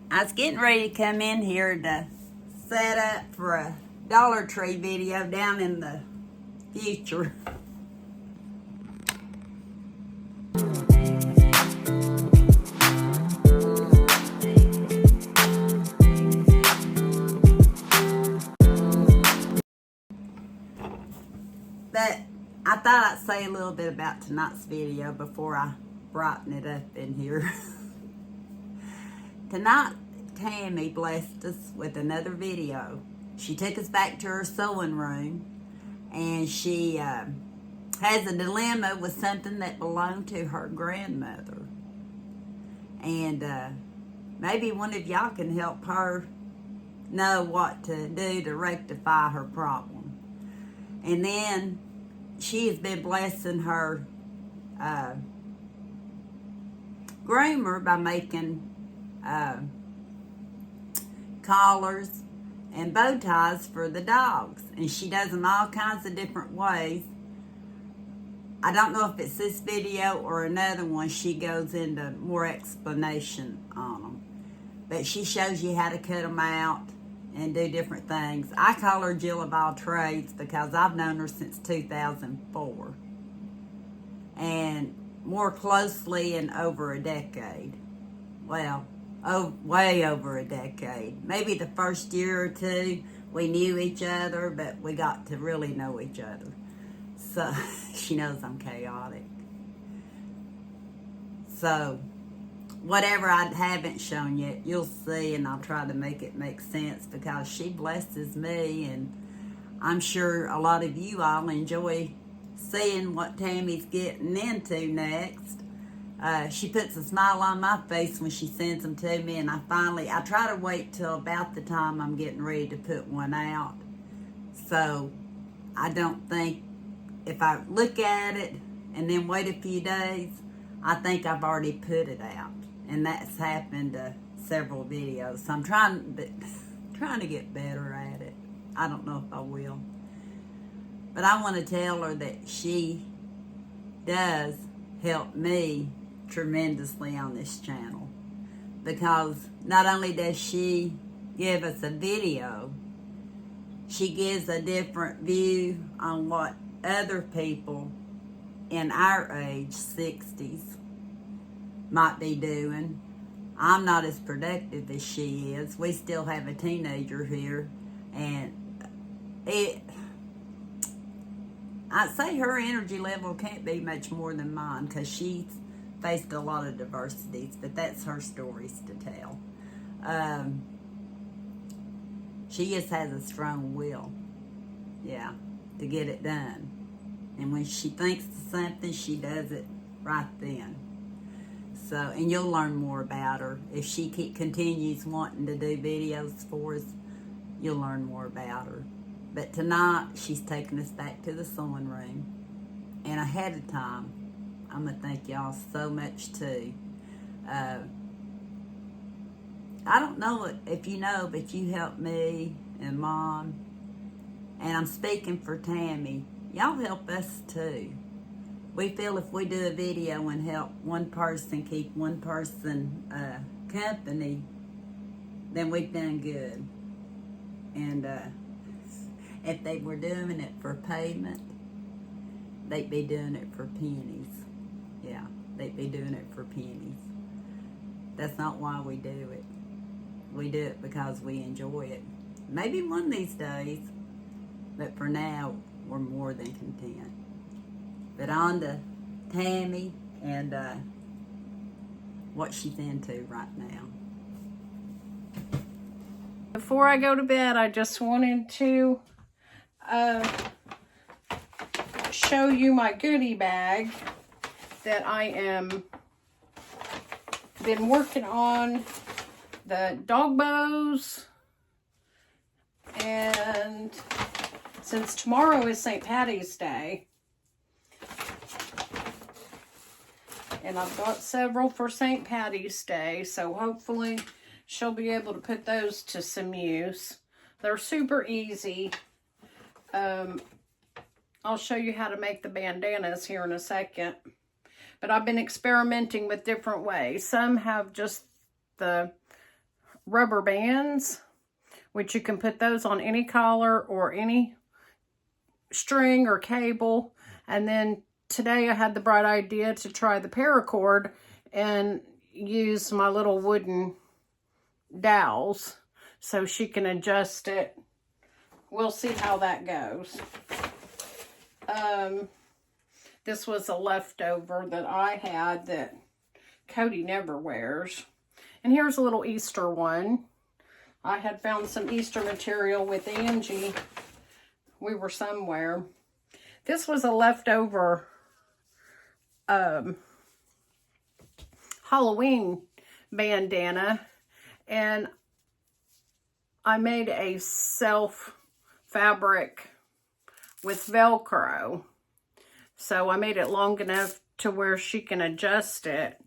I was getting ready to come in here to set up for a Dollar Tree video down in the future. But I thought I'd say a little bit about tonight's video before I brighten it up in here. Tonight, Tammy blessed us with another video. She took us back to her sewing room, and she has a dilemma with something that belonged to her grandmother. And maybe one of y'all can help her know what to do to rectify her problem. And then she has been blessing her groomer by making collars and bow ties for the dogs, and she does them all kinds of different ways. I don't know if it's this video or another one. She goes into more explanation on them, but she shows you how to cut them out and do different things. I call her Jill of all trades because I've known her since 2004, and more closely in over a decade. Well, way over a decade. Maybe the first year or two we knew each other, but we got to really know each other. So she knows I'm chaotic. So whatever I haven't shown yet, you'll see, and I'll try to make it make sense because she blesses me, and I'm sure a lot of you all enjoy seeing what Tammy's getting into next. She puts a smile on my face when she sends them to me, and I try to wait till about the time I'm getting ready to put one out. So I don't think, if I look at it and then wait a few days, I think I've already put it out. And that's happened to several videos. So I'm trying to get better at it. I don't know if I will. But I want to tell her that she does help me tremendously on this channel, because not only does she give us a video, she gives a different view on what other people in our age, 60s, might be doing. I'm not as productive as she is. We still have a teenager here, and I'd say her energy level can't be much more than mine because she's faced a lot of diversities, but that's her stories to tell. She just has a strong will, to get it done. And when she thinks of something, she does it right then. So, and you'll learn more about her. If she continues wanting to do videos for us, you'll learn more about her. But tonight, she's taking us back to the sewing room. And ahead of time, I'm going to thank y'all so much, too. I don't know if you know, but you helped me and Mom. And I'm speaking for Tammy. Y'all help us, too. We feel if we do a video and help one person keep one person company, then we've done good. And if they were doing it for payment, they'd be doing it for pennies. Yeah, they'd be doing it for pennies. That's not why we do it. We do it because we enjoy it. Maybe one of these days, but for now, we're more than content. But on to Tammy and what she's into right now. Before I go to bed, I just wanted to show you my goodie bag that I am been working on, the dog bows, and since tomorrow is St. Patty's Day, and I've got several for St. Patty's Day, so hopefully she'll be able to put those to some use. They're super easy. I'll show you how to make the bandanas here in a second. But I've been experimenting with different ways. Some have just the rubber bands, which you can put those on any collar or any string or cable. And then today I had the bright idea to try the paracord and use my little wooden dowels so she can adjust it. We'll see how that goes. This was a leftover that I had that Cody never wears. And here's a little Easter one. I had found some Easter material with Angie. We were somewhere. This was a leftover Halloween bandana, and I made a self fabric with Velcro. So I made it long enough to where she can adjust it.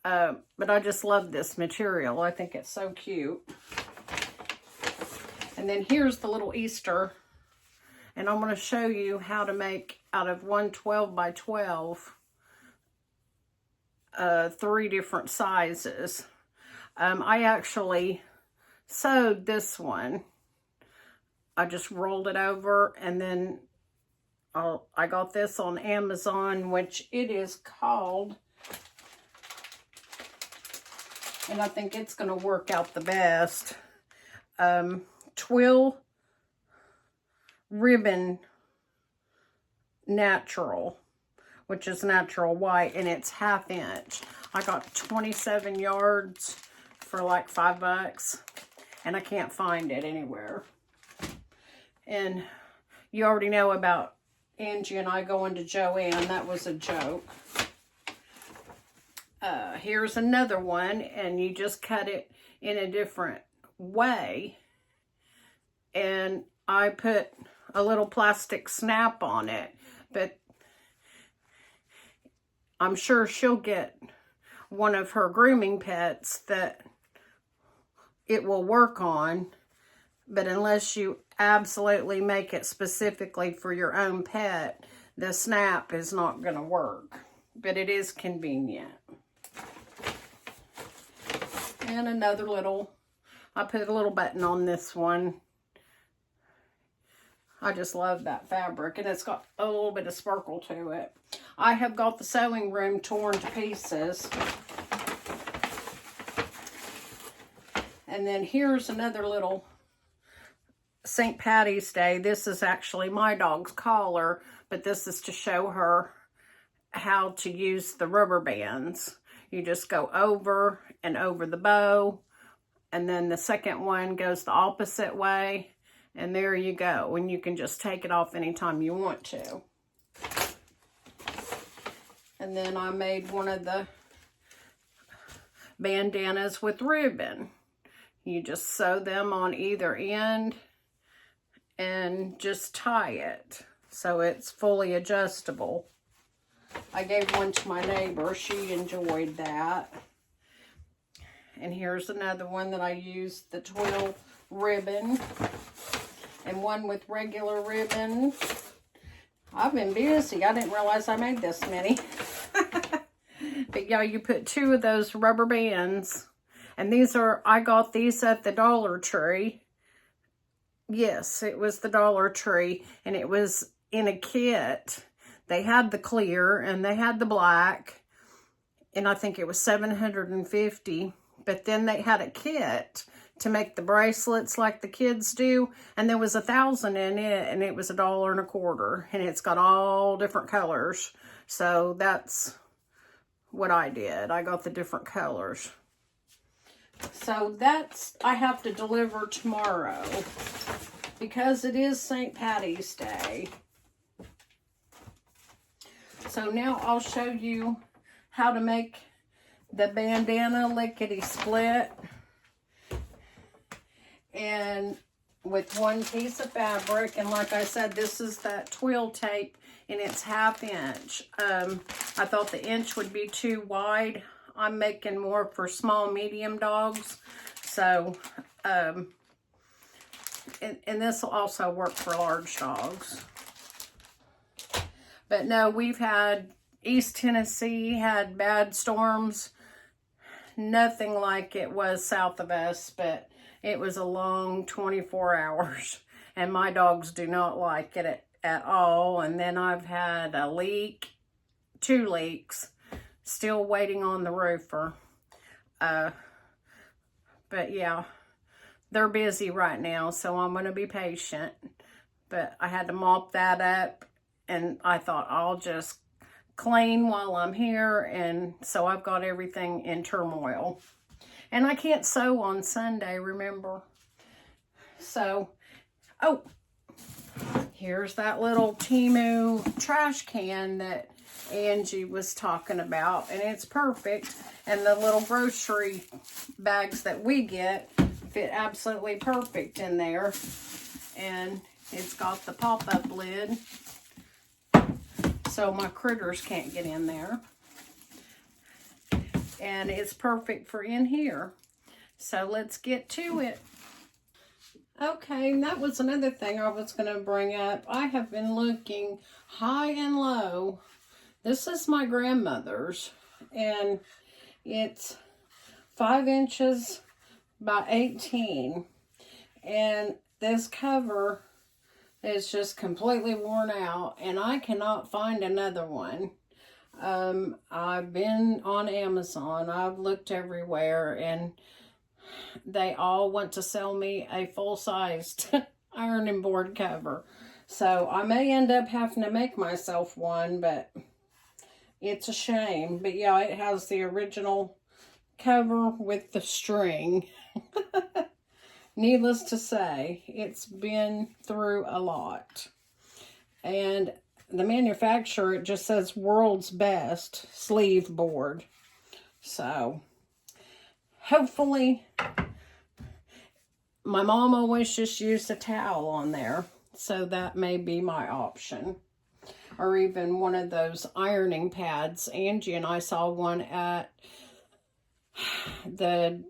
But I just love this material. I think it's so cute. And then here's the little Easter. And I'm going to show you how to make out of one 12 by 12 3 different sizes. I actually sewed this one. I just rolled it over, and then I got this on Amazon, which it is called, and I think it's going to work out the best, Twill Ribbon Natural, which is natural white, and it's 1/2 inch. I got 27 yards for like $5, and I can't find it anywhere. And you already know about Angie and I going to Joann. That was a joke. Here's another one, and you just cut it in a different way. And I put a little plastic snap on it, but I'm sure she'll get one of her grooming pets that it will work on. But unless you absolutely make it specifically for your own pet, the snap is not going to work. But it is convenient. And another little, I put a little button on this one. I just love that fabric, and it's got a little bit of sparkle to it. I have got the sewing room torn to pieces. And then here's another little St. Patty's Day. This is actually my dog's collar, but this is to show her how to use the rubber bands. You just go over and over the bow, and then the second one goes the opposite way, and there you go. And you can just take it off anytime you want to. And then I made one of the bandanas with ribbon. You just sew them on either end and just tie it so it's fully adjustable. I gave one to my neighbor. She enjoyed that. And here's another one that I used the twill ribbon and one with regular ribbon. I've been busy. I didn't realize I made this many. But yeah, you put 2 of those rubber bands. And these are, I got these at the Dollar Tree. Yes, it was the Dollar Tree. And it was in a kit. They had the clear and they had the black. And I think it was $750. But then they had a kit to make the bracelets like the kids do. And there was 1,000 in it. And it was $1.25. And it's got all different colors. So that's what I did. I got the different colors. So that's, I have to deliver tomorrow because it is St. Patty's Day. So now I'll show you how to make the bandana lickety split. And with one piece of fabric, and like I said, this is that twill tape, and it's 1/2 inch. I thought the inch would be too wide. I'm making more for small, medium dogs. So, and this will also work for large dogs. But no, we've had, East Tennessee had bad storms. nothing like it was south of us, but it was a long 24 hours. And my dogs do not like it at all. And then I've had a leak, 2 leaks, still waiting on the roofer. But yeah, they're busy right now, so I'm going to be patient. But I had to mop that up, and I thought I'll just clean while I'm here, and so I've got everything in turmoil. And I can't sew on Sunday, remember? So, oh, here's that little Temu trash can that Angie was talking about, and it's perfect. And the little grocery bags that we get fit absolutely perfect in there. And it's got the pop-up lid, so my critters can't get in there. And it's perfect for in here. So let's get to it. Okay, that was another thing I was going to bring up. I have been looking high and low. This is my grandmother's, and it's 5 inches by 18. And this cover is just completely worn out, and I cannot find another one. I've been on Amazon. I've looked everywhere, and they all want to sell me a full-sized ironing board cover. So I may end up having to make myself one, but it's a shame. But yeah, it has the original cover with the string. Needless to say, it's been through a lot. And the manufacturer, it just says world's best sleeve board. So, hopefully, my mom always just used a towel on there. So that may be my option. Or even one of those ironing pads. Angie and I saw one at the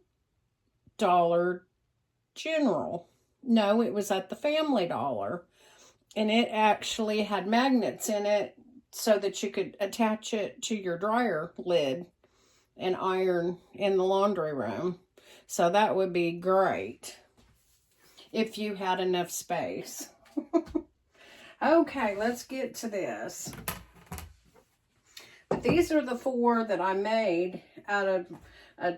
Dollar General. No, it was at the Family Dollar. And it actually had magnets in it so that you could attach it to your dryer lid and iron in the laundry room. So that would be great if you had enough space. Okay, let's get to this. These are the 4 that I made out of a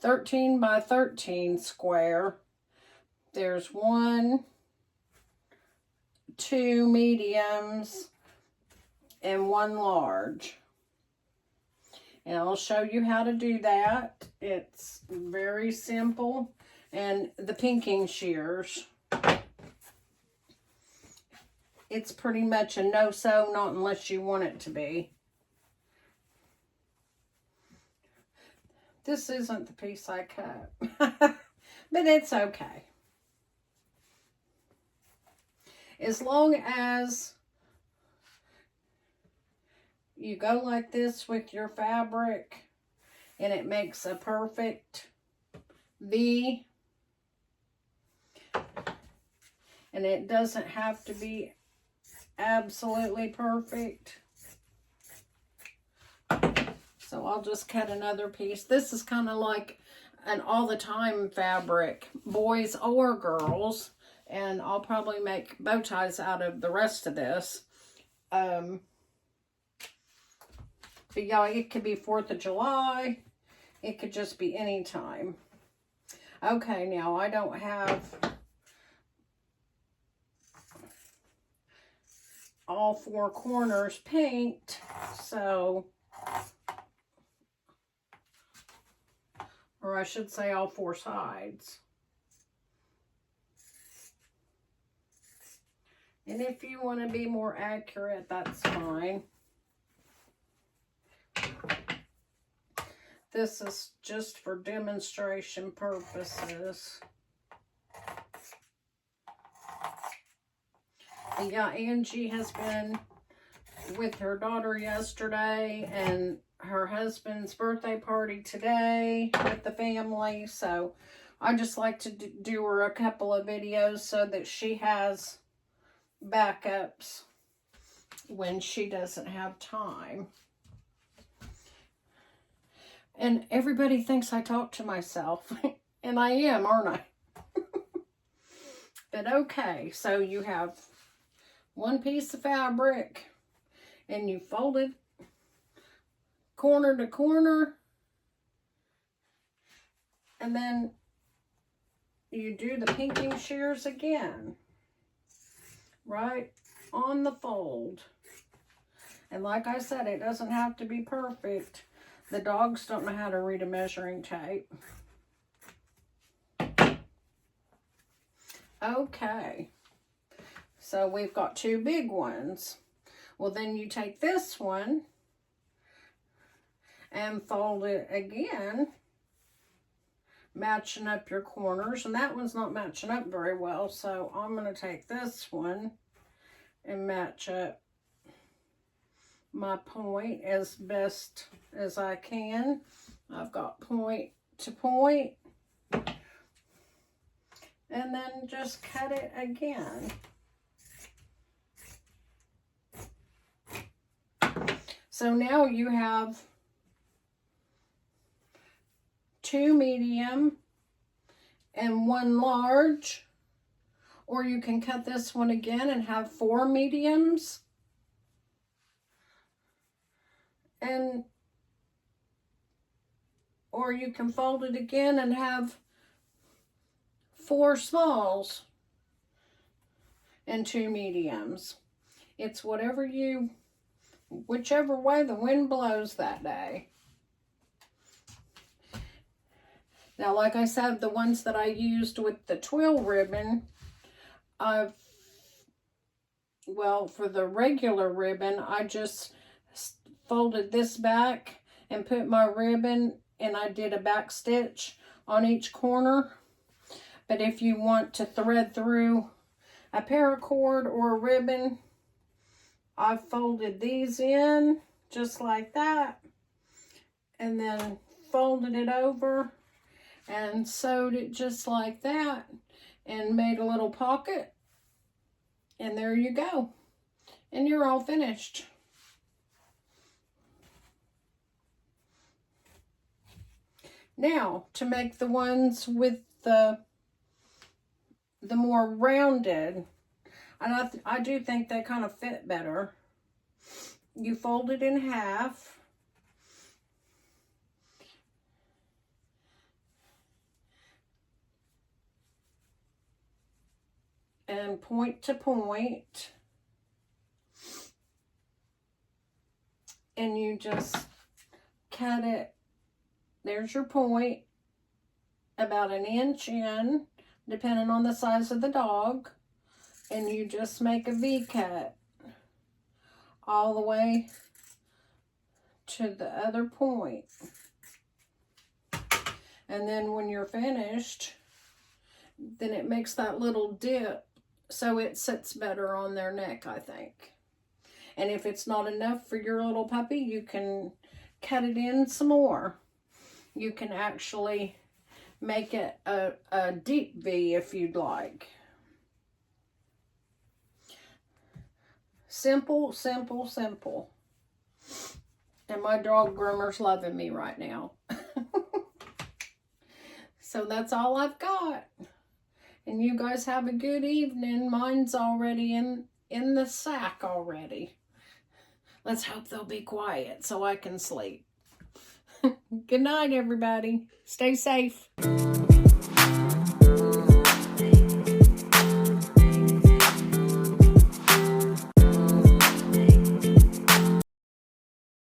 13 by 13 square. There's 1, 2 mediums, and 1 large. And I'll show you how to do that. It's very simple. And the pinking shears, it's pretty much a no-sew, not unless you want it to be. This isn't the piece I cut, but it's okay. As long as you go like this with your fabric and it makes a perfect V, and it doesn't have to be absolutely perfect. So I'll just cut another piece. This is kind of like an all-the-time fabric, boys or girls. And I'll probably make bow ties out of the rest of this. But yeah, it could be 4th of July. It could just be any time. Okay, now I don't have all 4 corners paint, so, or I should say all 4 sides. And if you want to be more accurate, that's fine. This is just for demonstration purposes. And yeah, Angie has been with her daughter yesterday and her husband's birthday party today with the family. So I just like to do her a couple of videos so that she has backups when she doesn't have time. And everybody thinks I talk to myself. And I am, aren't I? But okay, so you have one piece of fabric and you fold it corner to corner. And then you do the pinking shears again, right on the fold. And like I said, it doesn't have to be perfect. The dogs don't know how to read a measuring tape. Okay, so we've got two big ones. Well, then you take this one and fold it again, matching up your corners. And that one's not matching up very well, so I'm going to take this one and match up my point as best as I can. I've got point to point. And then just cut it again. So now you have two medium and one large, or you can cut this one again and have four mediums, and or you can fold it again and have four smalls and two mediums. It's whichever way the wind blows that day. Now, like I said, the ones that I used with the twill ribbon, for the regular ribbon, I just folded this back and put my ribbon, and I did a back stitch on each corner. But if you want to thread through a paracord or a ribbon, I folded these in just like that, and then folded it over and sewed it just like that, and made a little pocket, and there you go. And you're all finished. Now, to make the ones with the more rounded, and I do think they kind of fit better. You fold it in half, and point to point, and you just cut it. There's your point, about an inch in, depending on the size of the dog, and you just make a V cut all the way to the other point. And then when you're finished, then it makes that little dip so it sits better on their neck, I think. And if it's not enough for your little puppy, you can cut it in some more. You can actually make it a deep V if you'd like. Simple, simple, simple. And my dog groomer's loving me right now. So that's all I've got. And you guys have a good evening. Mine's already in the sack already. Let's hope they'll be quiet so I can sleep. Good night, everybody. Stay safe.